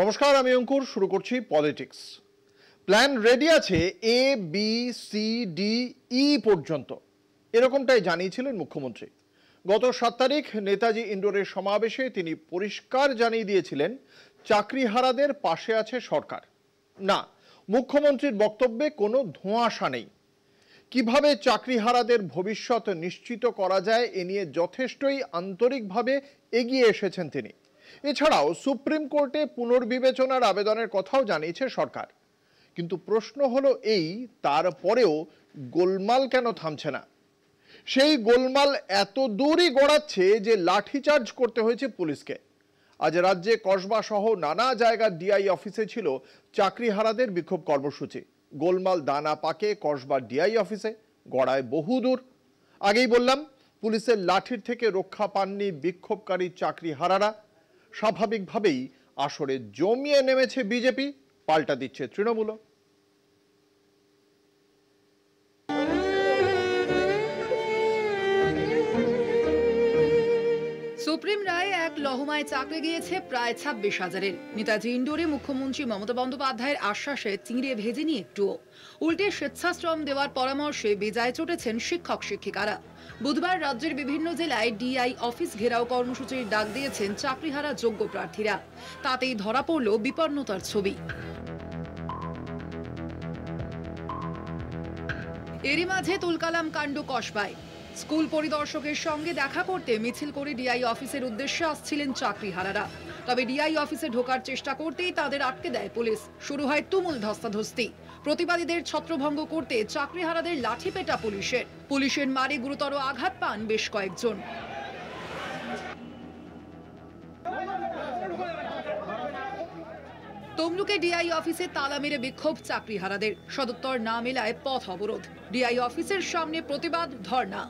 নমস্কার, আমি অঙ্কুর। শুরু করছি পলিটিক্স। প্ল্যান রেডি আছে A B C D E পর্যন্ত, এরকমটাই জানিয়েছিলেন মুখ্যমন্ত্রী। গত 7 তারিখ নেতাজি ইন্ডোরের সমাবেশে তিনি পরিষ্কার জানিয়ে দিয়েছিলেন চাকরিহারাদের পাশে আছে সরকার। না, মুখ্যমন্ত্রীর বক্তব্যে কোনো ধোঁয়াশা নেই। কিভাবে চাকরিহারাদের ভবিষ্যৎ নিশ্চিত করা যায় এ নিয়ে যথেষ্টই আন্তরিকভাবে এগিয়ে এসেছেন তিনি। এছাড়াও সুপ্রিম কোর্টে পুনর্বিবেচনার আবেদনের কথাও জানিয়েছে সরকার। কিন্তু প্রশ্ন হলো এই, তারপরেও গোলমাল কেন থামছে না? সেই গোলমাল এত দূরই গড়াচ্ছে যে লাঠিচার্জ করতে হয়েছে পুলিশকে। আজ রাজ্যে কসবা সহ নানা জায়গার ডিআই অফিসে ছিল চাকরিহারাদের বিক্ষোভ কর্মসূচি। গোলমাল দানা পাকে কসবা ডিআই অফিসে, গড়ায় বহুদূর। আগেই বললাম, পুলিশের লাঠির থেকে রক্ষা পাননি বিক্ষোভকারী চাকরিহারারা। স্বাভাবিকভাবেই আসরে জমিয়ে নেমেছে বিজেপি, পাল্টা দিচ্ছে তৃণমূল। সুপ্রিম রায়ে এক লহমায় চাকরি গিয়েছে প্রায় 26,000-এর। নেতাজি ইন্ডোরে মুখ্যমন্ত্রী মমতা বন্দ্যোপাধ্যায়ের আশ্বাসে চিঁড়ে ভেজেনি একটুও। উল্টে স্বেচ্ছাশ্রম দেওয়ার পরামর্শে বেজায় চটেছেন শিক্ষক শিক্ষিকারা। বুধবার রাজ্যের বিভিন্ন জেলায় ডিআই অফিস ঘেরাও কর্মসূচির ডাক দিয়েছেন চাকরিহারা যোগ্য প্রার্থীরা। তাতেই ধরা পড়ল বিপন্নতার ছবি। এরই মাঝে তুলকালাম কাণ্ড কসবায়। স্কুল পরিদর্শকের সঙ্গে দেখা করতে মিছিল করে ডিআই অফিসের উদ্দেশ্যে আসছিলেন চাকরিহারারা। তবে ডিআই অফিসে ঢোকার চেষ্টা করতেই তাদের আটকে দেয় পুলিশ। শুরু হয় তুমুল ধস্তাধস্তি। প্রতিবাদীদের ছত্রভঙ্গ করতে চাকরিহারাদের লাঠিপেটা পুলিশের মারে গুরুতর আঘাত পান বেশ কয়েকজন। তমলুকে ডিআই অফিসে তালা মেরে বিক্ষোভ চাকরিহারাদের। সদুত্তর না মেলায় পথ অবরোধ। ডিআই অফিসের সামনে প্রতিবাদ, ধর্ণা।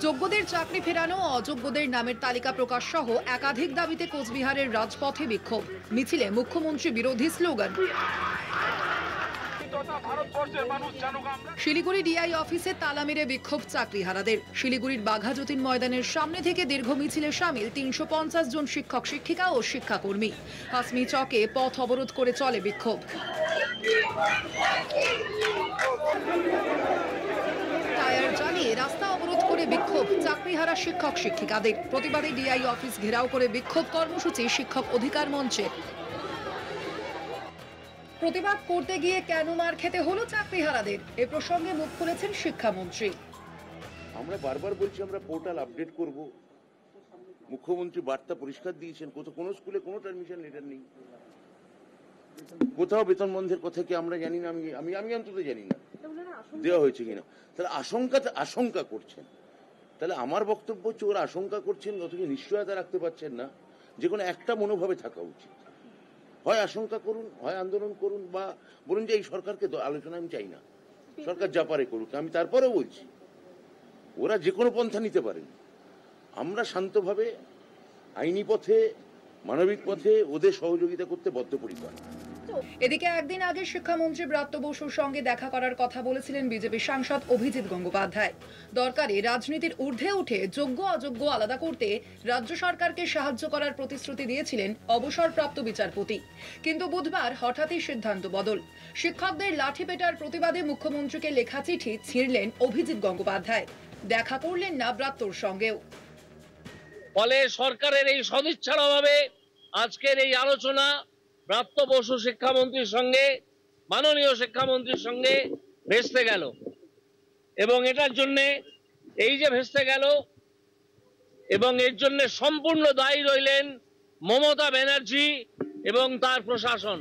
যোগ্যদের চাকরি ফেরানো, অযোগ্যদের নামের তালিকা প্রকাশ সহ একাধিক দাবিতে কোচবিহারের রাজপথে বিক্ষোভ। মিছিলে মুখ্যমন্ত্রী বিরোধী স্লোগান। শিলিগুড়ি ডিআই অফিসে তালা মেরে বিক্ষোভ চাকরিহারাদের। শিলিগুড়ির বাঘা যতীন ময়দানের সামনে থেকে দীর্ঘ মিছিলে সামিল 350 জন শিক্ষক শিক্ষিকা ও শিক্ষাকর্মী। হাসমি চকে পথ অবরোধ করে চলে বিক্ষোভ। টায়ার জ্বালিয়ে রাস্তা অবরোধ করে বিক্ষোভ চাকরিহারা শিক্ষক শিক্ষিকাদের। প্রতিবাদে ডিআই অফিস ঘেরাও করে বিক্ষোভ কর্মসূচি শিক্ষক অধিকার মঞ্চের। প্রতিবাদ করতে গিয়ে কেন মার খেতে হলো চাকরিহারাদের, এ প্রসঙ্গে মুখ খুলেছেন শিক্ষামন্ত্রী। আমরা বারবার বলছি আমরা পোর্টাল আপডেট করব। মুখ্যমন্ত্রী বার্তা পরিষ্কার দিয়েছেন, কোনো স্কুলে কোনো পারমিশন লেটার নেই, কোথাও বেতন বন্ধের কথা কি আমরা জানি না। আমি অন্তত জানি না দেওয়া হয়েছে কিনা। তাহলে আশঙ্কা করছেন। তাহলে আমার বক্তব্য হচ্ছে ওরা আশঙ্কা করছেন, অথচ নিশ্চয়তা রাখতে পারছেন না। যে কোনো একটা মনোভাবে থাকা উচিত। হয় আশঙ্কা করুন, হয় আন্দোলন করুন, বা বলুন যে এই সরকারকে আলোচনা আমি চাই না, সরকার যা পারে করুক। আমি তারপরেও বলছি ওরা যে কোনো পন্থা নিতে পারেন। আমরা শান্তভাবে আইনি পথে, মানবিক পথে ওদের সহযোগিতা করতে বদ্ধপরিকর। এদিকে একদিন আগে শিক্ষামন্ত্রী ব্রাত্য বসুর সঙ্গে দেখা করার কথা বলেছিলেন বিজেপি সাংসদ অভিজিৎ গঙ্গোপাধ্যায়। দরকারে রাজনীতির ঊর্ধ্বে উঠে যোগ্য অযোগ্য আলাদা করতে রাজ্য সরকারকে সাহায্য করার প্রতিশ্রুতি দিয়েছিলেন অবসরপ্রাপ্ত বিচারপতি। কিন্তু বুধবার হঠাৎই সিদ্ধান্ত বদল। শিক্ষকদের লাঠিপেটার প্রতিবাদে মুখ্যমন্ত্রীকে লেখা চিঠি ছিঁড়লেন অভিজিৎ গঙ্গোপাধ্যায়। দেখা করলেন না ব্রাত্যর সঙ্গেও। ফলে সরকারের এই সদিচ্ছার অভাবে আজকের এই আলোচনা ব্রাত্য বসু শিক্ষামন্ত্রীর সঙ্গে, মাননীয় শিক্ষামন্ত্রীর সঙ্গে ভেস্তে গেল। এবং এটার জন্যে, এই যে ভেস্তে গেল, এবং এর জন্য সম্পূর্ণ দায়ী রইলেন মমতা ব্যানার্জি এবং তার প্রশাসন।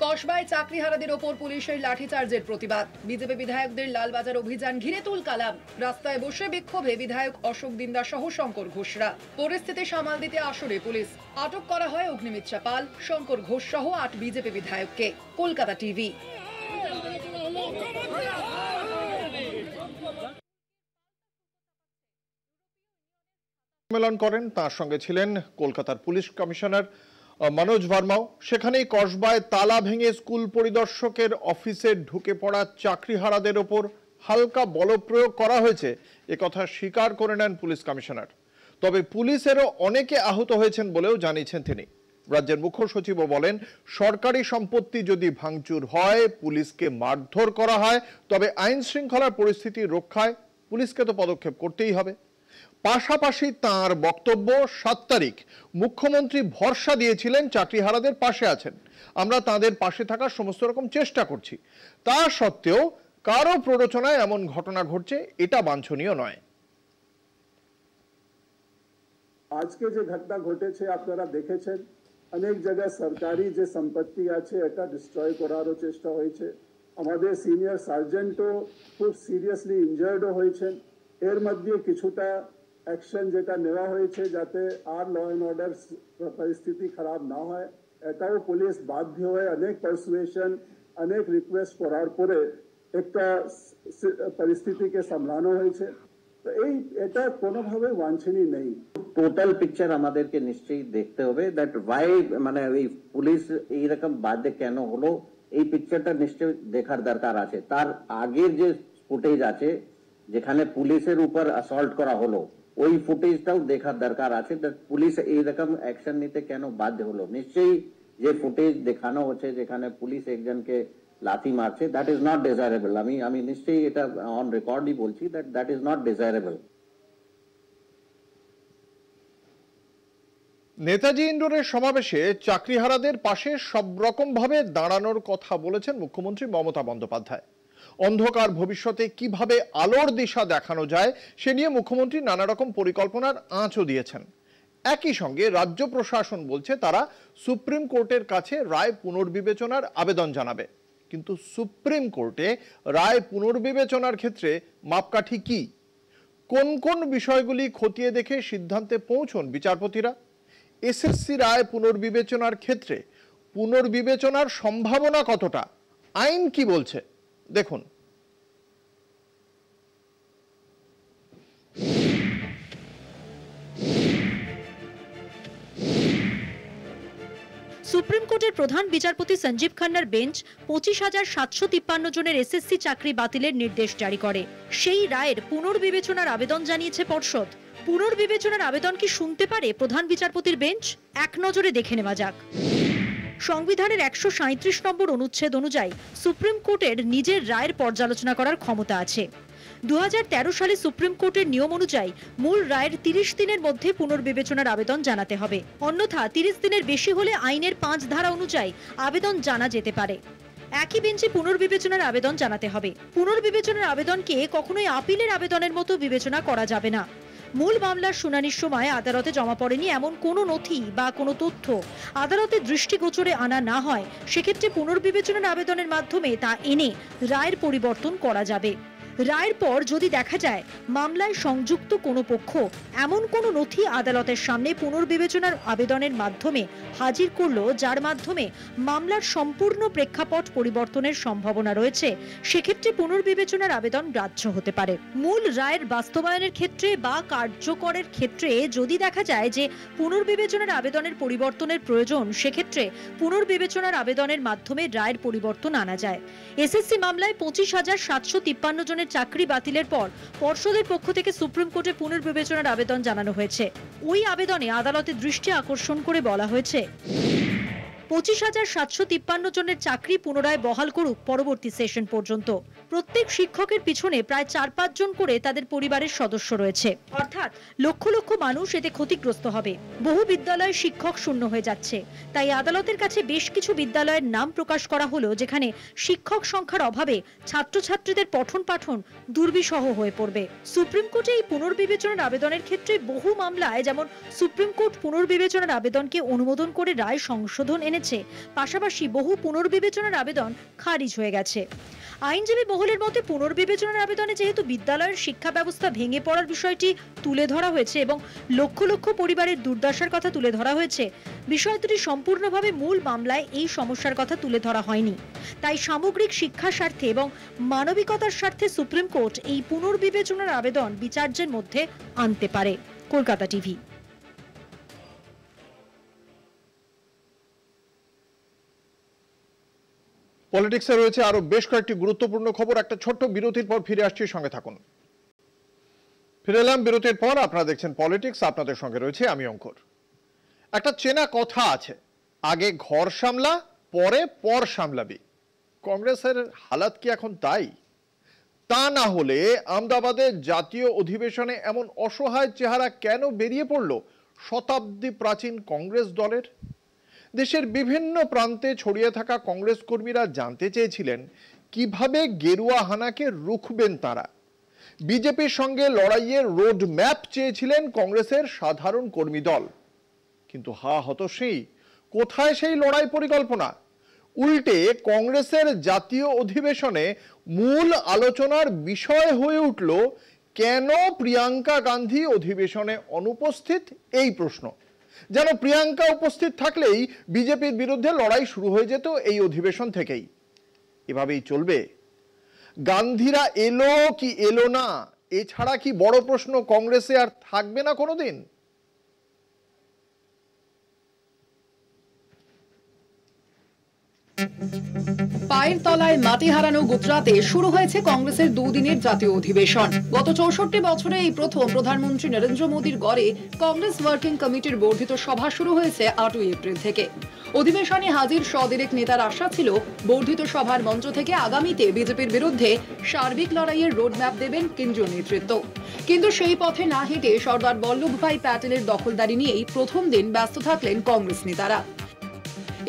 কসবায় চাকরিহারাদের ওপর পুলিশের লাঠিচার্জের প্রতিবাদ। বিজেপি বিধায়কদের লালবাজার অভিযান ঘিরে তুলকালাম। রাস্তায় বসে বিক্ষোভে বিধায়ক অশোক দিন্দা সহ শঙ্কর ঘোষরা। পরিস্থিতি সামাল দিতে আসরে পুলিশ। আটক করা হয় অগ্নিমিত্রা পাল, শঙ্কর ঘোষ সহ 8 বিজেপি বিধায়ককে। কলকাতা টিভি। সম্মেলন করেন, তার সঙ্গে ছিলেন কলকাতার পুলিশ কমিশনার মনোজ ভার্মাও। সেখানেই কসবায় তালা ভেঙে স্কুল পরিদর্শকের অফিসে ঢুকে পড়া চাকরিহারাদের ওপর হালকা বলপ্রয়োগ করা হয়েছে, একথা স্বীকার করে নেন পুলিশ কমিশনার। তবে পুলিশেরও অনেকে আহত হয়েছেন বলেও জানিয়েছেন তিনি। রাজ্যের মুখ্য সচিবও বলেন, সরকারি সম্পত্তি যদি ভাঙচুর হয়, পুলিশকে মারধর করা হয়, তবে আইন শৃঙ্খলার পরিস্থিতি রক্ষায় পুলিশকে তো পদক্ষেপ করতেই হবে। পাশাপাশি তাঁর বক্তব্য, 7 তারিখ মুখ্যমন্ত্রী ভরসা দিয়েছিলেন চাকরিহারাদের পাশে আছেন, আমরা তাদের পাশে থাকার সমস্ত রকম চেষ্টা করছি। তা সত্ত্বেও কারো প্ররোচনায় এমন ঘটনা ঘটছে, এটা বাঞ্ছনীয় নয়। আজকে যে ঘটনা ঘটেছে আপনারা দেখেছেন, অনেক জায়গায় সরকারি যে সম্পত্তি আছে এটা ডিস্ট্রয় করারও চেষ্টা হয়েছে। আমাদের সিনিয়র সার্জেন্টও খুব সিরিয়াসলি ইনজার্ডও হয়েছেন। এর মধ্যে কিছুটা অ্যাকশন যেটা নেওয়া হয়েছে যাতে আর ল অ্যান্ড অর্ডার পরিস্থিতি খারাপ না হয়, এটাও পুলিশ বাধ্য হয়ে অনেক পারসুয়েশন, অনেক রিকোয়েস্ট করার পরে একটা পরিস্থিতিকে সামলানো হয়েছে। তো এটা কোনোভাবে বাঞ্ছনীয় নেই। টোটাল পিকচার আমাদেরকে নিশ্চয়ই দেখতে হবে, দ্যাট ওয়াই মানে এই পুলিশ এইরকম বাদে কেন হলো, এই পিকচারটা নিশ্চয়ই দেখার দরকার আছে। তার আগের যে ফুটেজ আছে যেখানে পুলিশের উপর অ্যাসল্ট করা হলো, ওই ফুটেজটাও দেখার দরকার আছে, দ্যাট পুলিশ এইরকম অ্যাকশন নিতে কেন বাধ্য হলো। নিশ্চয়ই যে ফুটেজ দেখানো হচ্ছে যেখানে পুলিশ একজনকে লাথি মারছে, দ্যাট ইজ নট ডিজায়ারেবল। আমি নিশ্চয়ই এটা অন রেকর্ডই বলছি, that is not desirable. Netaji ইন্ডোরের সমাবেশে চাকরিহারাদের পাশে সব রকম ভাবে দাঁড়ানোর কথা বলেছেন মুখ্যমন্ত্রী মমতা বন্দ্যোপাধ্যায়। অন্ধকার ভবিষ্যতে কিভাবে আলোর দিশা দেখানো যায় সে নিয়ে মুখ্যমন্ত্রী নানা রকম পরিকল্পনার আঁচও দিয়েছেন। একই সঙ্গে রাজ্য প্রশাসন বলছে তারা সুপ্রিম কোর্টের কাছে রায় পুনর্বিবেচনার আবেদন জানাবে। কিন্তু সুপ্রিম কোর্টে রায় পুনর্বিবেচনার ক্ষেত্রে মাপকাঠি কি? কোন কোন বিষয়গুলি খতিয়ে দেখে সিদ্ধান্তে পৌঁছন বিচারপতিরা? এসএসসি রায় পুনর্বিবেচনার ক্ষেত্রে পুনর্বিবেচনার সম্ভাবনা কতটা? আইন কি বলছে দেখুন। সুপ্রিম কোর্টের প্রধান বিচারপতি সঞ্জীব খান্নার বেঞ্চ 25,753 জনের এসএসসি চাকরি বাতিলের নির্দেশ জারি করে। সেই রায়ের পুনর্বিবেচনার আবেদন জানিয়েছে পর্ষদ। পুনর্বিবেচনার আবেদন কি শুনতে পারে প্রধান বিচারপতির বেঞ্চ? এক নজরে দেখে নেওয়া যাক। সংবিধানের 137 নম্বর অনুচ্ছেদ অনুযায়ী সুপ্রিম কোর্টের নিজের রায়ের পর্যালোচনা করার ক্ষমতা আছে। 2013 সালে সুপ্রিম কোর্টের নিয়ম অনুযায়ী মূল রায়ের 30 দিনের মধ্যে পুনর্বিবেচনার আবেদন জানাতে হবে। অন্যথা 30 দিনের বেশি হলে আইনের 5 ধারা অনুযায়ী আবেদন জানা যেতে পারে। একই বেঞ্চে পুনর্বিবেচনার আবেদন জানাতে হবে। পুনর্বিবেচনার আবেদনকে কখনোই আপিলের আবেদনের মতো বিবেচনা করা যাবে না। মূল মামলার শুনানির সময় আদালতে জমা পড়েনি এমন কোনো নথি বা কোনো তথ্য আদালতের দৃষ্টিগোচরে আনা না হয়, সেক্ষেত্রে পুনর্বিবেচনার আবেদনের মাধ্যমে তা এনে রায়ের পরিবর্তন করা যাবে। রায়ের পর যদি দেখা যায় মামলায় সংযুক্ত কোনো পক্ষ এমন কোনো নথি আদালতের সামনে পুনর্বিবেচনার আবেদনের মাধ্যমে হাজির করলো যার মাধ্যমে মামলার সম্পূর্ণ প্রেক্ষাপট পরিবর্তনের সম্ভাবনা রয়েছে, সেক্ষেত্রে পুনর্বিবেচনার আবেদন গ্রাহ্য হতে পারে। মূল রায়ের বাস্তবায়নের ক্ষেত্রে বা কার্যকরের ক্ষেত্রে যদি দেখা যায় যে পুনর্বিবেচনার আবেদনের পরিবর্তনের প্রয়োজন, সেক্ষেত্রে পুনর্বিবেচনার আবেদনের মাধ্যমে রায়ের পরিবর্তন আনা যায়। এসএসসি মামলায় 25,753 জনের চাকরি বাতিলের পর পর্ষদের পক্ষ থেকে সুপ্রিম কোর্টে পুনর্বিবেচনার আবেদন জানানো হয়েছে। ওই আবেদনে আদালতের দৃষ্টি আকর্ষণ করে বলা হয়েছে 25,753 জনের চাকরি পুনরায় বহাল করুক পরবর্তী সেশন পর্যন্ত। প্রত্যেক শিক্ষকের পিছনে প্রায় 4-5 জন করে তাদের পরিবারের সদস্য রয়েছে, অর্থাৎ লক্ষ লক্ষ মানুষ এতে ক্ষতিগ্রস্ত হবে। বহু বিদ্যালয়ে শিক্ষক শূন্য হয়ে যাচ্ছে, তাই আদালতের কাছে বেশ কিছু বিদ্যালয়ের নাম প্রকাশ করা হলো যেখানে শিক্ষক সংখ্যার অভাবে ছাত্রছাত্রীদের পঠন পাঠন দুর্বিষহ হয়ে পড়বে। সুপ্রিম কোর্টে এই পুনর্বিবেচনার আবেদনের ক্ষেত্রে বহু মামলায় যেমন সুপ্রিম কোর্ট পুনর্বিবেচনার আবেদনকে অনুমোদন করে রায় সংশোধন এনেছে, পাশাপাশি বহু পুনর্বিবেচনার আবেদন খারিজ হয়ে গেছে। আইনজীবী মহলের মতে পুনর্বিবেচনার আবেদনে যেহেতু বিদ্যালয়ের শিক্ষা ব্যবস্থা ভেঙে পড়ার বিষয়টি তুলে ধরা হয়েছে এবং লক্ষ লক্ষ পরিবারের দুর্দশার কথা তুলে ধরা হয়েছে, বিষয় দুটি সম্পূর্ণভাবে মূল মামলায় এই সমস্যার কথা তুলে ধরা হয়নি। তাই সামগ্রিক শিক্ষার স্বার্থে এবং মানবিকতার স্বার্থে সুপ্রিম কোর্ট এই পুনর্বিবেচনার আবেদন বিচার্যের মধ্যে আনতে পারে। কলকাতা টিভি। পলিটিক্সে রয়েছে আরো বেশ কয়েকটি গুরুত্বপূর্ণ খবর। একটা ছোট্ট বিরতির পর ফিরে আসছি, সঙ্গে থাকুন। ফিরে এলাম বিরতির পর। আপনারা দেখছেন পলিটিক্স, আপনাদের সঙ্গে রয়েছে আমি অঙ্কুর। একটা চেনা কথা আছে, আগে ঘর সামলা পরে পর সামলাবি। কংগ্রেসের হালাত কি এখন তাই? তা না হলে আহমেদাবাদের জাতীয় অধিবেশনে এমন অসহায় চেহারা কেন বেরিয়ে পড়ল শতাব্দী প্রাচীন কংগ্রেস দলের? দেশের বিভিন্ন প্রান্তে ছড়িয়ে থাকা কংগ্রেস কর্মীরা জানতে চেয়েছিলেন কিভাবে গেরুয়া হানাকে রুখবেন তারা। বিজেপির সঙ্গে লড়াইয়ের রোড ম্যাপ চেয়েছিলেন কংগ্রেসের সাধারণ কর্মী দল। কিন্তু হা হতশ্রী, কোথায় সেই লড়াই পরিকল্পনা? উল্টে কংগ্রেসের জাতীয় অধিবেশনে মূল আলোচনার বিষয় হয়ে উঠল কেন প্রিয়াঙ্কা গান্ধী অধিবেশনে অনুপস্থিত এই প্রশ্ন। যেন প্রিয়াঙ্কা উপস্থিত থাকলেই বিজেপির বিরুদ্ধে লড়াই শুরু হয়ে যেত এই অধিবেশন থেকেই। এভাবেই চলবে? গান্ধীরা এলো কি এলো না, এছাড়া কি বড় প্রশ্ন কংগ্রেসে আর থাকবে না কোনোদিন? পায়ের তলায় মাটি হারানো গুজরাটে শুরু হয়েছে কংগ্রেসের দুদিনের জাতীয় অধিবেশন। গত 64 বছরে এই প্রথম প্রধানমন্ত্রী নরেন্দ্র মোদীর গড়ে কংগ্রেস ওয়ার্কিং কমিটির বর্ধিত সভা শুরু হয়েছে 8 এপ্রিল থেকে। অধিবেশনে হাজির শদেরেক নেতার আশা ছিল বর্ধিত সভার মঞ্চ থেকে আগামীতে বিজেপির বিরুদ্ধে সার্বিক লড়াইয়ের রোডম্যাপ দেবেন কেন্দ্রীয় নেতৃত্ব। কিন্তু সেই পথে না হেঁটে সর্দার বল্লভভাই প্যাটেলের দখলদারি নিয়েই প্রথম দিন ব্যস্ত থাকলেন কংগ্রেস নেতারা।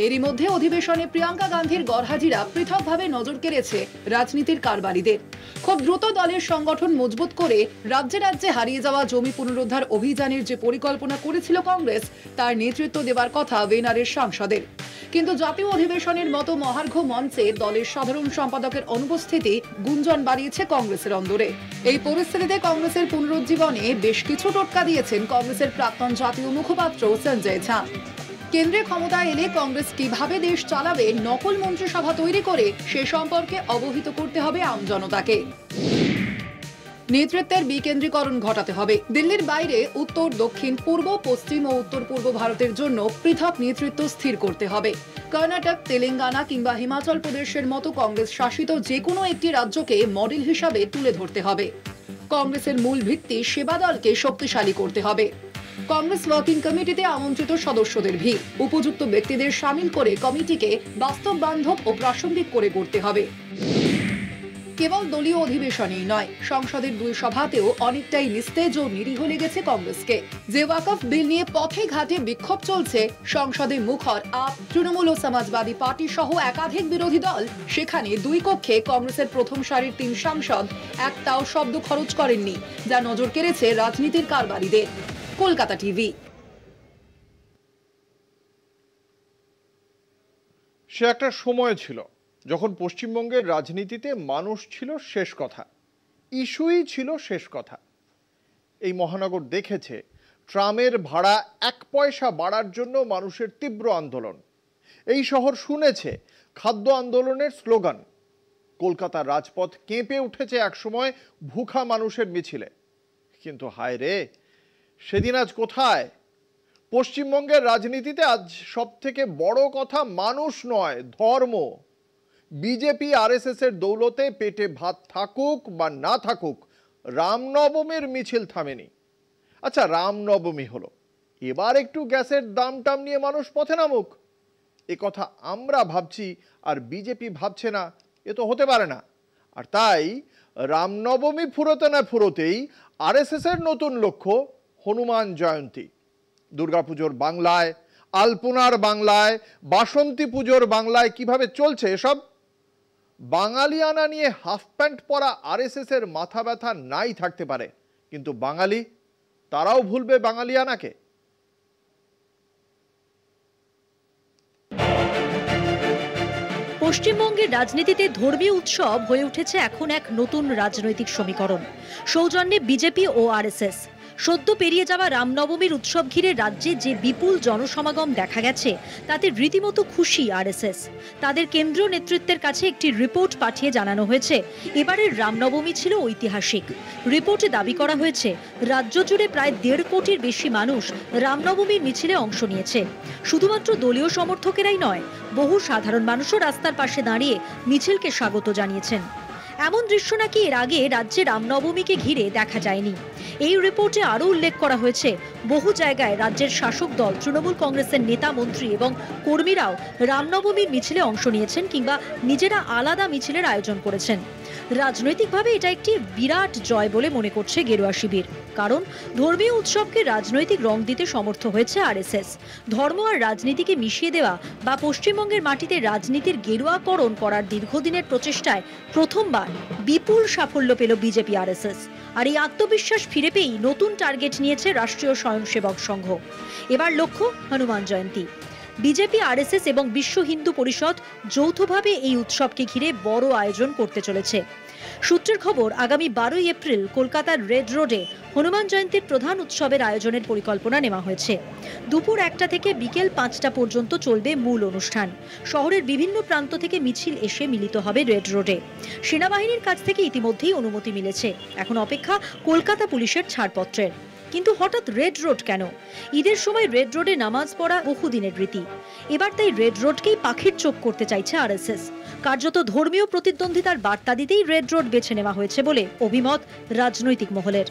এরই মধ্যে অধিবেশনে প্রিয়াঙ্কা গান্ধীর গড়হাজিরা পৃথকভাবে নজর কেড়েছে রাজনীতির কারবারিদের। খুব দ্রুত দলের সংগঠন মজবুত করে রাজ্যে রাজ্যে হারিয়ে যাওয়া জমি পুনরুদ্ধার অভিযানের যে পরিকল্পনা করেছিল কংগ্রেস, তার নেতৃত্ব দেওয়ার কথা বেনারের সাংসদের। কিন্তু জাতীয় অধিবেশনের মতো মহার্ঘ মঞ্চে দলের সাধারণ সম্পাদকের অনুপস্থিতি গুঞ্জন বাড়িয়েছে কংগ্রেসের অন্দরে। এই পরিস্থিতিতে কংগ্রেসের পুনরুজ্জীবনে বেশ কিছু টোটকা দিয়েছেন কংগ্রেসের প্রাক্তন জাতীয় মুখপাত্র সঞ্জয় ঝা। কেন্দ্রে ক্ষমতায় এলে কংগ্রেস কিভাবে দেশ চালাবে নকল মন্ত্রিসভা তৈরি করে সে সম্পর্কে অবহিত করতে হবে আমজনতাকে। নেতৃত্বের বিকেন্দ্রীকরণ ঘটাতে হবে। দিল্লির বাইরে উত্তর, দক্ষিণ, পূর্ব, পশ্চিম ও উত্তর পূর্ব ভারতের জন্য পৃথক নেতৃত্ব স্থির করতে হবে। কর্ণাটক, তেলেঙ্গানা কিংবা হিমাচল প্রদেশের মতো কংগ্রেস শাসিত যে কোনো একটি রাজ্যকে মডেল হিসাবে তুলে ধরতে হবে। কংগ্রেসের মূল ভিত্তি সেবা দলকে শক্তিশালী করতে হবে। কংগ্রেস ওয়ার্কিং কমিটিতে আমন্ত্রিত সদস্যদের ভিড়, উপযুক্ত ব্যক্তিদের সামিল করে কমিটিকে বাস্তব বান্ধব ও প্রাসঙ্গিক করে গড়তে হবে। কেবল দলীয় অধিবেশনেই নয়, সংসদের 2 সভাতেও অনেকটাই নিস্তেজ ও নিরীহ লেগেছে কংগ্রেসকে। যে ওয়াকফ বিল নিয়ে পথে ঘাটে বিক্ষোভ চলছে, সংসদে মুখর আপ, তৃণমূল ও সমাজবাদী পার্টি সহ একাধিক বিরোধী দল, সেখানে 2 কক্ষে কংগ্রেসের প্রথম সারির 3 সাংসদ একটাও শব্দ খরচ করেননি, যা নজর কেড়েছে রাজনীতির কারবারিদের। কলকাতা টিভি। সে একটা সময় ছিল যখন পশ্চিমবঙ্গের রাজনীতিতে মানুষ ছিল শেষ কথা, ইস্যুই ছিল শেষ কথা। এই মহানগর দেখেছে ট্রামের ভাড়া 1 পয়সা বাড়ার জন্য মানুষের তীব্র আন্দোলন। এই শহর শুনেছে খাদ্য আন্দোলনের স্লোগান। কলকাতার রাজপথ কেঁপে উঠেছে একসময় ভুখা মানুষের মিছিলে। কিন্তু হায় রে, সেদিন আজ কোথায়? পশ্চিমবঙ্গের রাজনীতিতে আজ সব থেকে বড় কথা মানুষ নয়, ধর্ম। বিজেপি আরএসএস এর দৌলতে পেটে ভাত থাকুক বা না থাকুক, রামনবমীর মিছিল থামেনি। আচ্ছা, রামনবমী হলো, এবার একটু গ্যাসের দাম টাম নিয়ে মানুষ পথে নামুক, এ কথা আমরা ভাবছি আর বিজেপি ভাবছে না, এ তো হতে পারে না। আর তাই রামনবমী ফুরোতে না ফুরোতেই আরএসএস এর নতুন লক্ষ্য হনুমান জয়ন্তী। দুর্গাপুজোর বাংলায়, আলপনার বাংলায়, বাসন্তী পুজোর বাংলায় কিভাবে চলছে এসব? বাঙালিয়ানা নিয়ে হাফ প্যান্ট পরা আরএসএস এর মাথা ব্যথা নাই থাকতে পারে, কিন্তু বাঙালি, তারাও ভুলবে বাঙালিয়ানাকে? পশ্চিমবঙ্গের রাজনীতিতে ধর্মীয় উৎসব হয়ে উঠেছে এখন এক নতুন রাজনৈতিক সমীকরণ। সৌজন্যে বিজেপি ও আরএসএস। সদ্য পেরিয়ে যাওয়া রামনবমীর উৎসব ঘিরে রাজ্যে যে বিপুল জনসমাগম দেখা গেছে, তাতে রীতিমতো খুশি আরএসএস। তাদের কেন্দ্রীয় নেতৃত্বের কাছে একটি রিপোর্ট পাঠিয়ে জানানো হয়েছে এবারের রামনবমী ছিল ঐতিহাসিক। রিপোর্টে দাবি করা হয়েছে রাজ্য জুড়ে প্রায় 1.5 কোটির বেশি মানুষ রামনবমীর মিছিলে অংশ নিয়েছে। শুধুমাত্র দলীয় সমর্থকেরাই নয়, বহু সাধারণ মানুষও রাস্তার পাশে দাঁড়িয়ে মিছিলকে স্বাগত জানিয়েছেন। এমন দৃশ্য নাকি এর আগে রাজ্যে রামনবমীকে ঘিরে দেখা যায়নি। এই রিপোর্টে আরও উল্লেখ করা হয়েছে, বহু জায়গায় রাজ্যের শাসক দল তৃণমূল কংগ্রেসের নেতা, মন্ত্রী এবং কর্মীরাও রামনবমীর মিছিলে অংশ নিয়েছেন কিংবা নিজেরা আলাদা মিছিলের আয়োজন করেছেন। রাজনৈতিকভাবে এটা একটি বিরাট জয় বলে মনে করছে গেরুয়া শিবির। কারণ ধর্মীয় উৎসবকে রাজনৈতিক রং দিতে সমর্থ হয়েছে আরএসএস। ধর্ম আর রাজনীতিকে মিশিয়ে দেওয়া বা পশ্চিমবঙ্গের মাটিতে রাজনীতির গেরুয়াকরণ করার দীর্ঘদিনের প্রচেষ্টায় প্রথমবার বিপুল সাফল্য পেল বিজেপি আরএসএস। আর এই আত্মবিশ্বাস ফিরে পেয়েই নতুন টার্গেট নিয়েছে রাষ্ট্রীয় স্বয়ংসেবক সংঘ। এবার লক্ষ্য হনুমান জয়ন্তী। বিজেপি, আরএসএস এবং বিশ্ব হিন্দু পরিষদ যৌথভাবে এই উৎসবকে ঘিরে বড় আয়োজন করতে চলেছে। সূত্রের খবর, আগামী 12 এপ্রিল কলকাতার রেড রোডে হনুমান জয়ন্তীর প্রধান উৎসবের আয়োজনের পরিকল্পনা নেওয়া হয়েছে। দুপুর 1টা থেকে বিকেল 5টা পর্যন্ত চলবে মূল অনুষ্ঠান। শহরের বিভিন্ন প্রান্ত থেকে মিছিল এসে মিলিত হবে রেড রোডে। সেনাবাহিনীর কাছ থেকে ইতিমধ্যেই অনুমতি মিলেছে, এখন অপেক্ষা কলকাতা পুলিশের ছাড়পত্রের। কিন্তু হঠাৎ রেড রোড কেন? ঈদের সময় রেড রোডে নামাজ পড়া বহুদিনের রীতি। এবার তাই রেড রোডকেই পাখির চোখ করতে চাইছে আরএসএস। কার্যত ধর্মীয় প্রতিদ্বন্দ্বিতার বার্তা দিতেই রেড রোড বেছে নেওয়া হয়েছে বলে অভিমত রাজনৈতিক মহলের।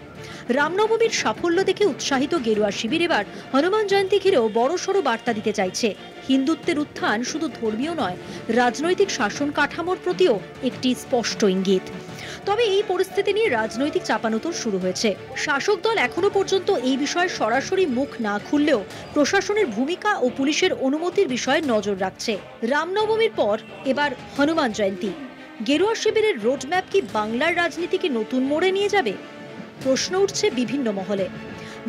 রামনবমীর সাফল্য দেখে উৎসাহিত গেরুয়া শিবির এবার হনুমান জয়ন্তী ঘিরেও বড়সড় বার্তা দিতে চাইছে। হিন্দুত্বের উত্থান শুধু ধর্মীয় নয়, রাজনৈতিক শাসন কাঠামোর প্রতিও একটি স্পষ্ট ইঙ্গিত। তবে এই পরিস্থিতি নিয়ে রাজনৈতিক চাপানোতর শুরু হয়েছে। শাসক দল এখনো পর্যন্ত এই বিষয়ে সরাসরি মুখ না খুললেও প্রশাসনের ভূমিকা ও পুলিশের অনুমতির বিষয়ে নজর রাখছে। রামনবমীর পর এবার হনুমান জয়ন্তী। গেরুয়া শিবিরের রোডম্যাপ কি বাংলার রাজনীতিকে নতুন মোড়ে নিয়ে যাবে? প্রশ্ন উঠছে বিভিন্ন মহলে।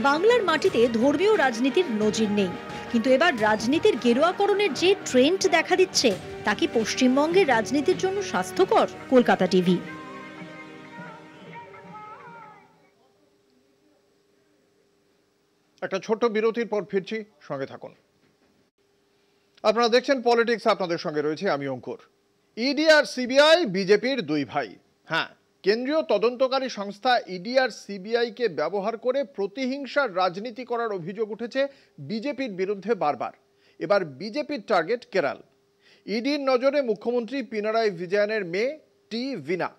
বাংলার মাটিতে ধর্মীয় রাজনীতির নজির নেই, কিন্তু এবার রাজনীতির গেরুয়াকরণের যে ট্রেন্ড দেখা দিচ্ছে তা কি পশ্চিমবঙ্গের রাজনীতির জন্য স্বাস্থ্যকর? কলকাতা টিভি। একটা ছোট্ট বিরতির পর ফিরছি, সঙ্গে থাকুন। আপনারা দেখছেন পলিটিক্স, আপনাদের সঙ্গে রয়েছে আমি অঙ্কুর। ইডি আর সিবিআই বিজেপির দুই ভাই। হ্যাঁ, কেন্দ্রীয় তদন্তকারী সংস্থা ইডি আর সিবিআইকে ব্যবহার করে প্রতিহিংসার রাজনীতি করার অভিযোগ উঠেছে বিজেপির বিরুদ্ধে বারবার। এবার বিজেপির টার্গেট কেরল। ইডির নজরে মুখ্যমন্ত্রী পিনারাই বিজয়নের মেয়ে টি ভিনা।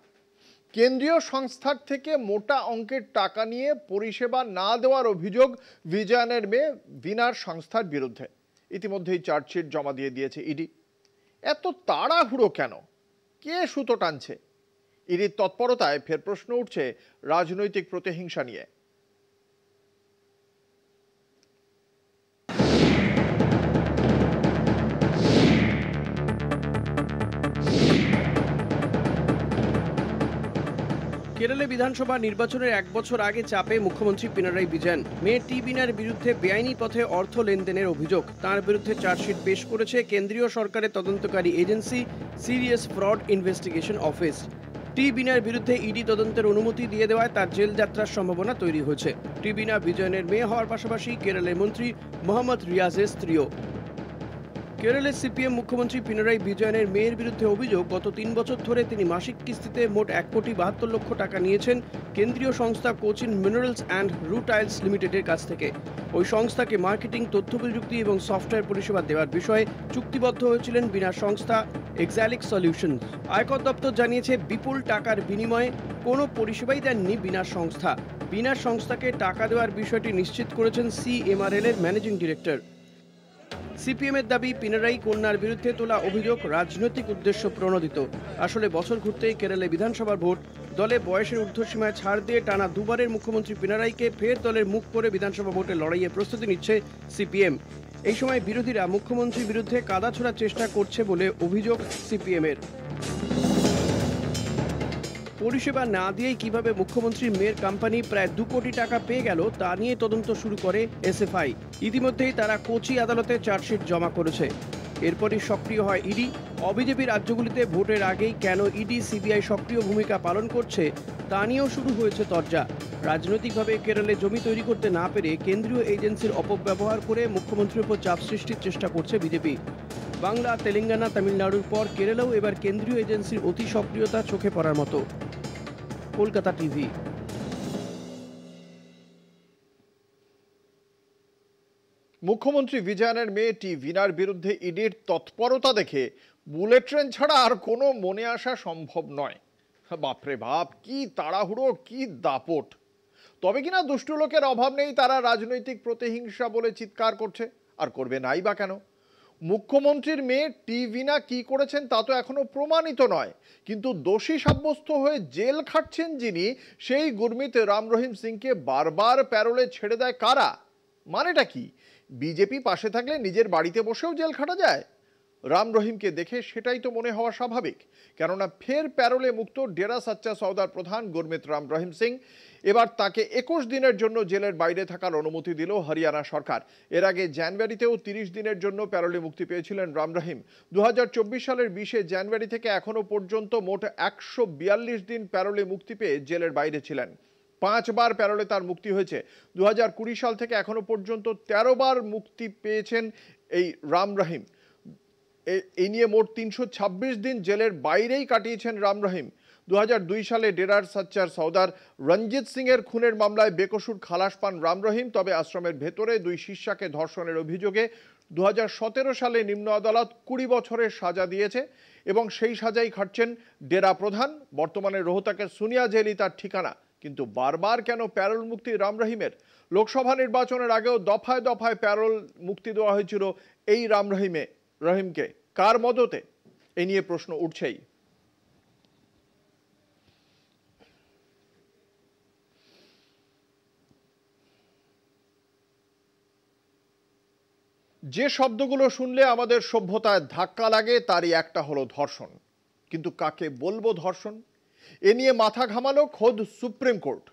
কেন্দ্রীয় সংস্থার থেকে মোটা অঙ্কের টাকা নিয়ে পরিষেবা না দেওয়ার অভিযোগ বিজয়নের মেয়ে ভিনার সংস্থার বিরুদ্ধে। ইতিমধ্যেই চার্জশিট জমা দিয়ে দিয়েছে ইডি। এত তাড়াহুড়ো কেন? কে সুতো টানছে? ইডির তৎপরতায় ফের প্রশ্ন উঠছে রাজনৈতিক প্রতিহিংসা নিয়ে। কেরলে বিধানসভা নির্বাচনের 1 বছর আগে চাপে মুখ্যমন্ত্রী পিনারাই বিজয়ন। মেয়ে টি ভিনার বিরুদ্ধে বেআইনি পথে অর্থ লেনদেনের অভিযোগ। তার বিরুদ্ধে চার্জশিট পেশ করেছে কেন্দ্রীয় সরকারের তদন্তকারী agency serious fraud investigation office. T ভিনার বিরুদ্ধে ইডি তদন্তের অনুমতি দিয়ে দেওয়ায় তার জেল যাত্রার সম্ভাবনা তৈরি হয়েছে। টি ভিনা বিজয়নের মেয়ে হওয়ার পাশাপাশি কেরলের মন্ত্রী মোহাম্মদ রিয়াজের স্ত্রীও। কেরলের সিপিএম মুখ্যমন্ত্রী পিনারাই বিজয়নের মেয়ের বিরুদ্ধে অভিযোগ, গত 3 বছর ধরে তিনি মাসিক কিস্তিতে মোট 1,72 লক্ষ টাকা নিয়েছেন কেন্দ্রীয় সংস্থা কোচিন মিনারেলস অ্যান্ড রুটাইলস লিমিটেডের কাছ থেকে। ওই সংস্থাকে মার্কেটিং, তথ্য প্রযুক্তি এবং সফটওয়্যার পরিষেবা দেওয়ার বিষয়ে চুক্তিবদ্ধ হয়েছিলেন বিনার সংস্থা এক্সালিক সলিউশন। আয়কর দপ্তর জানিয়েছে, বিপুল টাকার বিনিময়ে কোনো পরিষেবাই দেননি বিনার সংস্থা। বিনার সংস্থাকে টাকা দেওয়ার বিষয়টি নিশ্চিত করেছেন সিএমআরএল এর ম্যানেজিং ডিরেক্টর। সিপিএমের দাবি, পিনারাই কন্যার বিরুদ্ধে তোলা অভিযোগ রাজনৈতিক উদ্দেশ্য প্রণোদিত। আসলে বছর ঘুরতেই কেরলে বিধানসভার ভোট, দলে বয়সের ঊর্ধ্বসীমায় ছাড় দিয়ে টানা দুবারের মুখ্যমন্ত্রী পিনারাইকে ফের দলের মুখ করে বিধানসভা ভোটে লড়াইয়ের প্রস্তুতি নিচ্ছে সিপিএম। এই সময় বিরোধীরা মুখ্যমন্ত্রীর বিরুদ্ধে কাদা ছোড়ার চেষ্টা করছে বলে অভিযোগ সিপিএমের। পরিষেবা না দিয়েই কিভাবে মুখ্যমন্ত্রীর মেয়ের কোম্পানি প্রায় 2 কোটি টাকা পেয়ে গেল তা নিয়ে তদন্ত শুরু করে এসএফআই। ইতিমধ্যেই তারা কোচি আদালতে চার্জশিট জমা করেছে। এরপরই সক্রিয় হয় ইডি। অবিজেপি রাজ্যগুলিতে ভোটের আগেই কেন ইডি সিবিআই সক্রিয় ভূমিকা পালন করছে তা নিয়েও শুরু হয়েছে তরজা। রাজনৈতিকভাবে কেরলে জমি তৈরি করতে না পেরে কেন্দ্রীয় এজেন্সির অপব্যবহার করে মুখ্যমন্ত্রীর উপর চাপ সৃষ্টির চেষ্টা করছে বিজেপি। বাংলা, তেলেঙ্গানা, তামিলনাড়ুর পর কেরলেও এবার কেন্দ্রীয় এজেন্সির অতি সক্রিয়তা চোখে পড়ার মতো। কলকাতা টিভি। মুখ্যমন্ত্রী বিজয়নের মেয়ে টি ভিনার বিরুদ্ধে ইডির তৎপরতা দেখে বুলেট ট্রেন ছাড়া আর কোনো মনে আসা সম্ভব নয়। বাপরে বাপ, কি তাড়াহুড়ো, কি দাপট! তবে কিনা দুষ্ট লোকের অভাব নেই, তারা রাজনৈতিক প্রতিহিংসা বলে চিৎকার করছে। আর করবে নাই বা কেন? মুখ্যমন্ত্রীর মেয়ে টিভিনা কি করেছেন তা তো এখনো প্রমাণিত নয়, কিন্তু দোষী সাব্যস্ত হয়ে জেল খাটছেন যিনি, সেই গুরমিত রাম রহিম সিংকে বারবার প্যারোলে ছেড়ে দেয় কারা? মানেটা কি? বিজেপি পাশে থাকলে নিজের বাড়িতে বসেও জেল খাটা যায়? রাম রহিমকে দেখে সেটাই তো মনে হওয়া স্বাভাবিক, কেননা ফের প্যারোলে মুক্ত ডেরা সচ্চা সওদার প্রধান গুরমিত রাম রহিম সিং। এবার তাকে 21 দিনের জন্য জেলের বাইরে থাকার অনুমতি দিল হরিয়ানা সরকার। এর আগে জানুয়ারিতেও 30 দিনের জন্য প্যারোলে মুক্তি পেয়েছিলেন রাম রহিম। 2024 সালের 20 জানুয়ারি থেকে এখনো পর্যন্ত মোট 142 দিন প্যারোলে মুক্তি পেয়ে জেলের বাইরে ছিলেন। 5 বার প্যারোলে তার মুক্তি হয়েছে। 2020 সাল থেকে এখনো পর্যন্ত 13 বার মুক্তি পেয়েছেন এই রাম রহিম। এই নিয়ে মোট 326 দিন জেলের বাইরেই কাটিয়েছেন রাম রহিম। 2002 সালে ডেরার সচ্চার সওদার রঞ্জিত সিং এর খুনের মামলায় বেকসুর খালাস পান রাম রহিম। তবে আশ্রমের ভেতরে 2 শিষ্যাকে ধর্ষণের অভিযোগে 2017 সালে নিম্ন আদালত 20 বছরের সাজা দিয়েছে এবং সেই সাজাই খাটছেন ডেরা প্রধান। বর্তমানে রোহতাকের সুনিয়া জেলই তার ঠিকানা। কিন্তু বারবার কেন প্যারোল মুক্তি রাম রহিমের? লোকসভা নির্বাচনের আগেও দফায় দফায় প্যারোল মুক্তি দেওয়া হয়েছিল এই রাম রহিমকে। কার মদতে? এ নিয়ে প্রশ্ন উঠছেই। যে শব্দগুলো শুনলে আমাদের সভ্যতায় ধাক্কা লাগে তারই একটা হলো ধর্ষণ। কিন্তু কাকে বলবো ধর্ষণ? এ নিয়ে মাথা ঘামালো খোদ সুপ্রিম কোর্ট।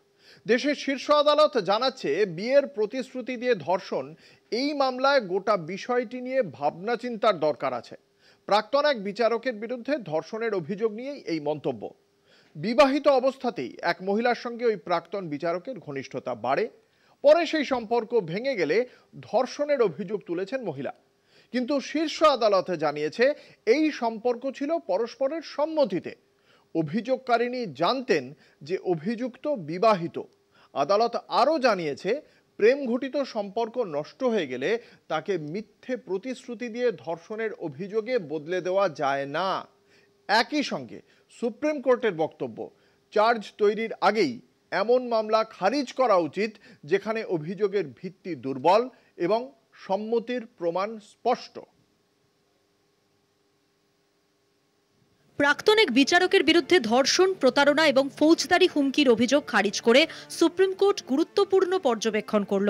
দেশের শীর্ষ আদালত জানাচ্ছে, বিয়ের প্রতিশ্রুতি দিয়ে ধর্ষণ, এই মামলায় গোটা বিষয়টি নিয়ে ভাবনা চিন্তার দরকার আছে। প্রাক্তন এক বিচারকের বিরুদ্ধে ধর্ষণের অভিযোগ নিয়েই এই মন্তব্য। বিবাহিত অবস্থাতেই এক মহিলার সঙ্গে ওই প্রাক্তন বিচারকের ঘনিষ্ঠতা বাড়ে। পরে সেই সম্পর্ক ভেঙে গেলে ধর্ষণের অভিযোগ তুলেছেন মহিলা। কিন্তু শীর্ষ আদালত জানিয়েছে, এই সম্পর্ক ছিল পরস্পরের সম্মতিতে। অভিযোগকারিনী জানতেন যে অভিযুক্ত বিবাহিত। আদালত আরও জানিয়েছে, প্রেম ঘটিত সম্পর্ক নষ্ট হয়ে গেলে তাকে মিথ্যে প্রতিশ্রুতি দিয়ে ধর্ষণের অভিযোগে বদলে দেওয়া যায় না। একই সঙ্গে সুপ্রিম কোর্টের বক্তব্য, চার্জ তৈরির আগেই এমন মামলা খারিজ করা উচিত যেখানে অভিযোগের ভিত্তি দুর্বল এবং সম্মতির প্রমাণ স্পষ্ট। প্রাক্তন এক বিচারকের বিরুদ্ধে ধর্ষণ, প্রতারণা এবং ফৌজদারি হুমকির অভিযোগ খারিজ করে সুপ্রিম কোর্ট গুরুত্বপূর্ণ পর্যবেক্ষণ করল।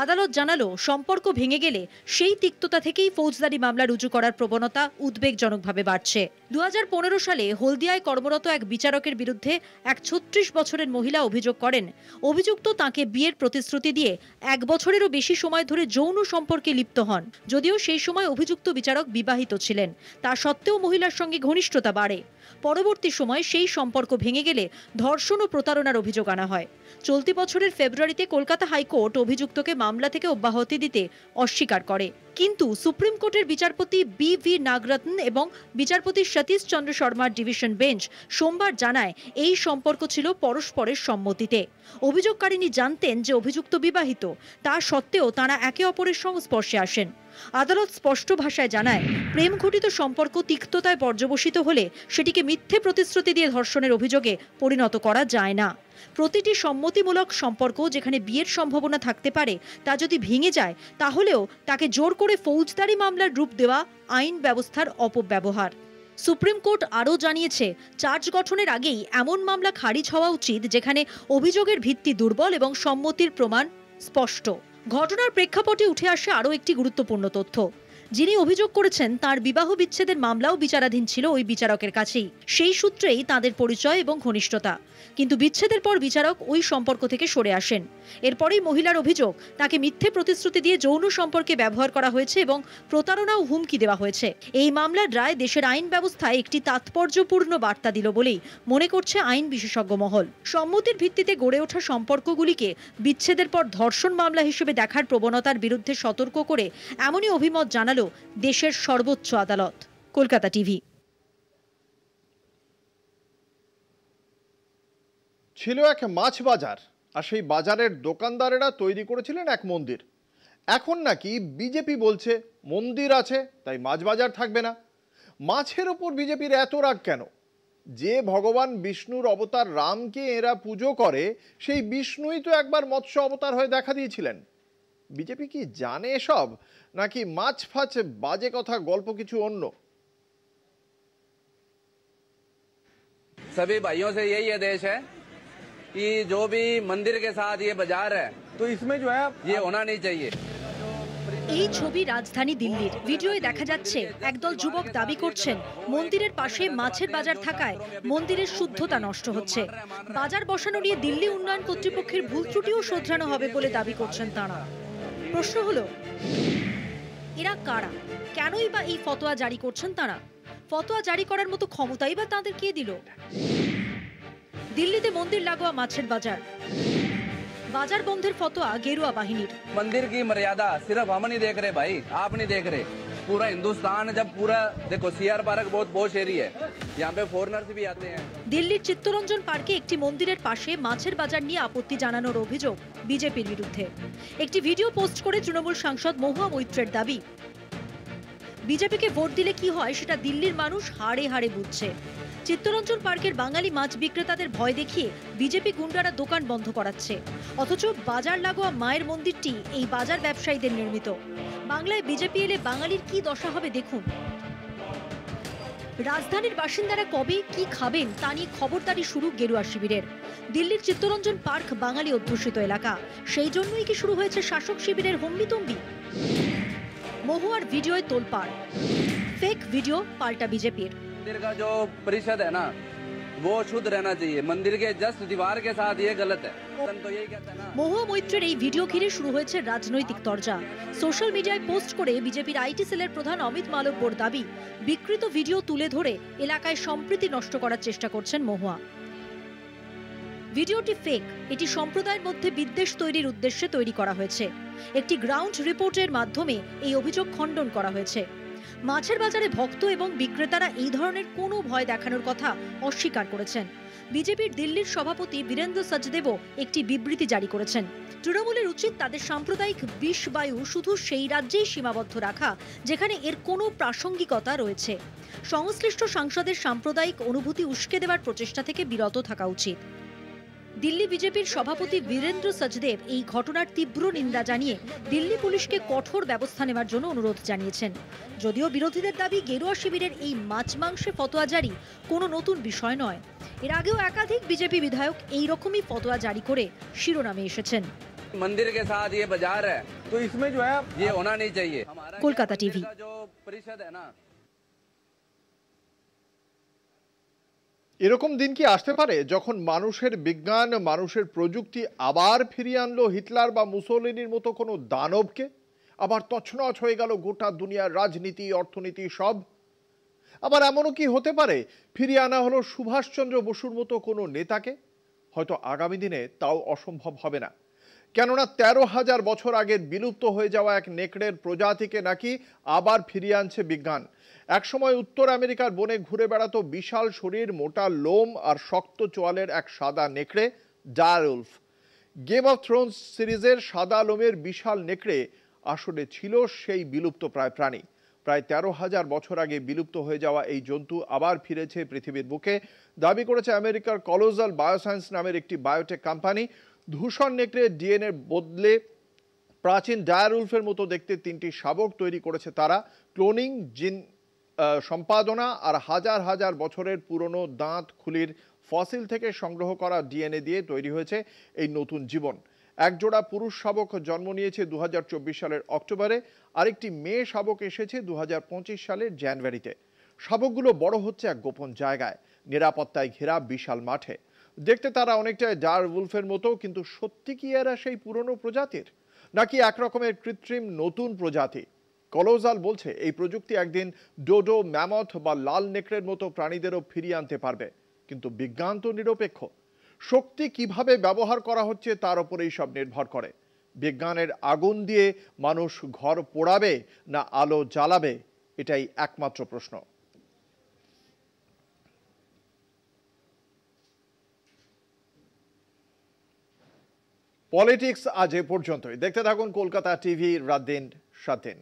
আদালত জানালো, সম্পর্ক ভেঙে গেলে সেই তিক্ততা থেকেই ফৌজদারি মামলা রুজু করার প্রবণতা উদ্বেগজনকভাবে বাড়ছে। 2015 সালে হলদিয়ায় কর্মরত এক বিচারকের বিরুদ্ধে এক 36 বছরের মহিলা অভিযোগ করেন, অভিযুক্ত তাকে বিয়ের প্রতিশ্রুতি দিয়ে 1 বছরেরও বেশি সময় ধরে যৌন সম্পর্কে লিপ্ত হন। যদিও সেই সময় অভিযুক্ত বিচারক বিবাহিত ছিলেন, তা সত্ত্বেও মহিলার সঙ্গে ঘনিষ্ঠতা বাড়ে। পরবর্তী সময়ে সেই সম্পর্ক ভেঙে গেলে ধর্ষণ ও প্রতারণার অভিযোগ আনা হয়। চলতি বছরের ফেব্রুয়ারিতে কলকাতা হাইকোর্ট অভিযুক্তকে মামলা থেকে অব্যাহতি দিতে অস্বীকার করে। কিন্তু সুপ্রিম কোর্টের বিচারপতি বি.ভি. নাগরত্ন এবং বিচারপতি সতীশ চন্দ্র শর্মার ডিভিশন বেঞ্চ সোমবার জানায়, এই সম্পর্ক ছিল পরস্পরের সম্মতিতে। অভিযোগকারিনী জানতেন যে অভিযুক্ত বিবাহিত, তা সত্ত্বেও তাঁরা একে অপরের সংস্পর্শে আসেন। আদালত স্পষ্ট ভাষায় জানায়, প্রেম ঘটিত সম্পর্ক তিক্ততায় পর্যবসিত হলে সেটিকে মিথ্যে প্রতিশ্রুতি দিয়ে ধর্ষণের অভিযোগে পরিণত করা যায় না। প্রতিটি সম্মতিমূলক সম্পর্ক যেখানে বিয়ের সম্ভাবনা থাকতে পারে, তা যদি ভেঙে যায় তাহলেও তাকে জোর করে ফৌজদারি মামলার রূপ দেওয়া আইন ব্যবস্থার অপব্যবহার। সুপ্রিম কোর্ট আরও জানিয়েছে, চার্জ গঠনের আগেই এমন মামলা খারিজ হওয়া উচিত যেখানে অভিযোগের ভিত্তি দুর্বল এবং সম্মতির প্রমাণ স্পষ্ট। ঘটনার প্রেক্ষাপটে উঠে আসে আরও একটি গুরুত্বপূর্ণ তথ্য। যিনি অভিযোগ করেছেন তার বিবাহ বিচ্ছেদের মামলাও বিচারাধীন ছিল ওই বিচারকের কাছেই। সেই সূত্রেই তাদের পরিচয় এবং ঘনিষ্ঠতা। কিন্তু বিচ্ছেদের পর বিচারক ওই সম্পর্ক থেকে সরে আসেন। এরপরেই মহিলার অভিযোগ, তাকে মিথ্যে প্রতিশ্রুতি দিয়ে যৌন সম্পর্কে ব্যবহার করা হয়েছে এবং প্রতারণা ও হুমকি দেওয়া হয়েছে। এই মামলার রায় দেশের আইন ব্যবস্থায় একটি তাৎপর্যপূর্ণ বার্তা দিল বলেই মনে করছে আইন বিশেষজ্ঞ মহল। সম্মতির ভিত্তিতে গড়ে ওঠা সম্পর্কগুলিকে বিচ্ছেদের পর ধর্ষণ মামলা হিসেবে দেখার প্রবণতার বিরুদ্ধে সতর্ক করে এমনই অভিমত জানালো দেশের সর্বোচ্চ আদালত। কলকাতা টিভি। ছিল এক মাছ বাজার, আর সেই বাজারের দোকানদারেরা তৈরি করেছিলেন এক মন্দির। এখন নাকি বিজেপি বলছে মন্দির আছে তাই মাছ বাজার থাকবে না। মাছের ওপর বিজেপির এত রাগ কেন? যে ভগবান বিষ্ণুর অবতার রামকে এরা পুজো করে সেই বিষ্ণুই তো একবার মৎস্য অবতার হয়ে দেখা দিয়েছিলেন। বিজেপি কি জানে এসব, নাকি মাছ ফাছ বাজে কথা গল্প কিছু অন্য? सभी भाइयों से यही आदेश है कि जो भी मंदिर के साथ ये बाजार है तो इसमें जो है ये होना नहीं चाहिए। এই ছবি রাজধানী দিল্লির। ভিডিওয়ে দেখা যাচ্ছে একদল যুবক দাবি করছেন মন্দিরের পাশে মাছের বাজার থাকায় মন্দিরের শুদ্ধতা নষ্ট হচ্ছে। বাজার বসানো নিয়ে দিল্লি উন্নয়ন কর্তৃপক্ষের ভুল ত্রুটিও শোধরানো হবে বলে দাবি করছেন তারা। প্রশ্ন হলো, এরা কারা, কেনই বা এই ফতোয়া জারি করছেন তারা? ফতোয়া জারি করার মতো ক্ষমতাই বা তাদের কে দিল? দিল্লিতে মন্দির লাগোয়া মাছের বাজার, बाजार बंधेर फतोया गेरुआ बाहिनीर। मंदिर की मर्यादा सिर्फ हम नहीं देख रहे भाई, आप नहीं देख रहे, पूरा हिंदुस्तान। जब पूरा देखो सीआर पार्क बहुत पॉश एरिया है, यहाँ पे फॉरेनर्स भी आते हैं। दिल्लीर चित्तरंजन पार्के एकटी मंदिरेर पाशे माछेर बाजार निये आपत्ति जानानोर अभियोग बीजेपीर बिरुद्धे। एकटी भिडियो पोस्ट करे तृणमूल सांसद महुआ मैत्रेर दाबी, बीजेपीके भोट दिले कि हय सेटा दिल्लीर मानुष हाड़े हाड़े बुझछे। चित्तरंजन पार्केर बांगाली माछ बिक्रेतादेर भय देखिए बीजेपी गुंडारा दोकान बंध कराচ্ছে, অথচ বাজার লাগোয়া মায়ের মন্দিরটি এই বাজার ব্যবসায়ীদের নির্মিত। বাংলায় বিজেপি এলে বাঙালির কি দশা হবে দেখুন। রাজধানীর বাসিন্দারা কবে কি খাবেন তা নিয়ে খবরদারি শুরু গেরুয়া শিবিরের। দিল্লির চিত্তরঞ্জন পার্ক বাঙালি অধ্যুষিত এলাকা, সেই জন্যই কি শুরু হয়েছে শাসক শিবিরের হম্বিতম্বি? মহুয়ার ভিডিওয় তোলপাড়, फेक वीडियो पाल्टा बीजेपी। मंदिर का जो परिषद है ना वो शुद्ध रहना चाहिए, मंदिर के जस्ट दीवार के साथ ये गलत है, तो यही कहते हैं ना। মহুয়া মৈত্রের এই ভিডিও ঘিরে শুরু হয়েছে রাজনৈতিক তরজা। সোশ্যাল মিডিয়ায় পোস্ট করে বিজেপির আইটি সেলের প্রধান অমিত মালব্যর দাবি, বিকৃত ভিডিও তুলে ধরে এলাকায় সম্প্রীতি নষ্ট করার চেষ্টা করছেন মহুয়া। ভিডিওটি ফেক, এটি সম্প্রদায়ের মধ্যে বিদ্বেষ তৈরির উদ্দেশ্যে তৈরি করা হয়েছে। একটি গ্রাউন্ড রিপোর্টের মাধ্যমে এই অভিযোগ খণ্ডন করা হয়েছে। মাছের বাজারে ভক্ত এবং বিক্রেতারা এই ধরনের কোনো ভয় দেখানোর কথা অস্বীকার করেছেন। বিজেপির দিল্লির সভাপতি বীরেন্দ্র সচদেবও একটি বিবৃতি জারি করেছেন। তৃণমূলের উচিত তাদের সাম্প্রদায়িক বিষবায়ু শুধু সেই রাজ্যেই সীমাবদ্ধ রাখা যেখানে এর কোনো প্রাসঙ্গিকতা রয়েছে। সংশ্লিষ্ট সাংসদের সাম্প্রদায়িক অনুভূতি উস্কে দেওয়ার প্রচেষ্টা থেকে বিরত থাকা উচিত। দিল্লি বিজেপির সভাপতি বীরেন্দ্র সচদেব এই ঘটনার তীব্র নিন্দা জানিয়ে দিল্লি পুলিশকে কঠোর ব্যবস্থা নেওয়ার জন্য অনুরোধ জানিয়েছেন। যদিও বিরোধীদের দাবি গেরুয়া শিবিরের এই মাছ মাংসে ফতোয়া জারি কোনো নতুন বিষয় নয়। এর আগেও একাধিক বিজেপি বিধায়ক এই রকমই ফতোয়া জারি করে শিরোনামে এসেছেন। मंदिर के साथ ये बाजार है तो इसमें जो है ये होना नहीं चाहिए। কলকাতা টিভি। जो परिषद है ना, এরকম দিন কি আসতে পারে যখন মানুষের বিজ্ঞান, মানুষের প্রযুক্তি আবার ফিরিয়ে আনলো হিটলার বা মুসোলিনির মতো কোনো দানবকে? আবার তছনছ হয়ে গেল গোটা দুনিয়ার রাজনীতি, অর্থনীতি সব? আবার এমনও কি হতে পারে ফিরিয়ে আনা হলো সুভাষচন্দ্র বসুর মতো কোনো নেতাকে? হয়তো আগামী দিনে তাও অসম্ভব হবে না, কেননা 13,000 বছর আগের বিলুপ্ত হয়ে যাওয়া এক নেকড়ের প্রজাতিকে নাকি আবার ফিরিয়ে আনছে বিজ্ঞান। একসময় উত্তর আমেরিকার বনে ঘুরে বেড়াতো বিশাল শরীর, মোটা লোম আর শক্ত চোয়ালের এক সাদা নেকড়ে, ডায়ারউলফ। গেম অফ থ্রোনস সিরিজের সাদা লোমের বিশাল নেকড়ে আসলে ছিল সেই বিলুপ্ত প্রায় প্রাণী। প্রায় 13,000 বছর আগে বিলুপ্ত হয়ে যাওয়া এই জন্তু আবার ফিরেছে পৃথিবীর বুকে, দাবি করেছে আমেরিকার কলোজাল বায়োসায়েন্স নামের একটি বায়োটেক কোম্পানি। ধূসর নেকড়ে ডিএনএ বদলে প্রাচীন ডায়ারউলফের মতো দেখতে 3টি শাবক তৈরি করেছে তারা। ক্লোনিং, জিন সম্পাদনা আর হাজার হাজার বছরের পুরনো দাঁত খুলির ফসিল থেকে সংগ্রহ করা ডিএনএ দিয়ে তৈরি হয়েছে এই নতুন জীবন। একজোড়া পুরুষ শাবক জন্ম নিয়েছে 2024 সালের অক্টোবরে, আরেকটি মেয়ে শাবক এসেছে 2025 সালের জানুয়ারিতে। শাবকগুলো বড় হচ্ছে এক গোপন জায়গায়, নিরাপত্তায় ঘেরা বিশাল মাঠে। দেখতে তারা অনেকটাই ডায়ারউলফের মতো, কিন্তু সত্যি কি এরা সেই পুরনো প্রজাতির, নাকি একরকমের কৃত্রিম নতুন প্রজাতি? কলোজাল বলছে এই প্রযুক্তি একদিন ডোডো, ম্যামথ বা লাল নেকড়ের মতো প্রাণীদেরও ফিরিয়ে আনতে পারবে। কিন্তু বিজ্ঞান তো নিরপেক্ষ, শক্তি কিভাবে ব্যবহার করা হচ্ছে তার উপরেই সব নির্ভর করে। বিজ্ঞানের আগুন দিয়ে মানুষ ঘর পোড়াবে না আলো জ্বালাবে, এটাই একমাত্র প্রশ্ন। পলিটিক্স আজ এ পর্যন্তই। দেখতে থাকুন কলকাতা টিভি, রাত দিন 7 দিন।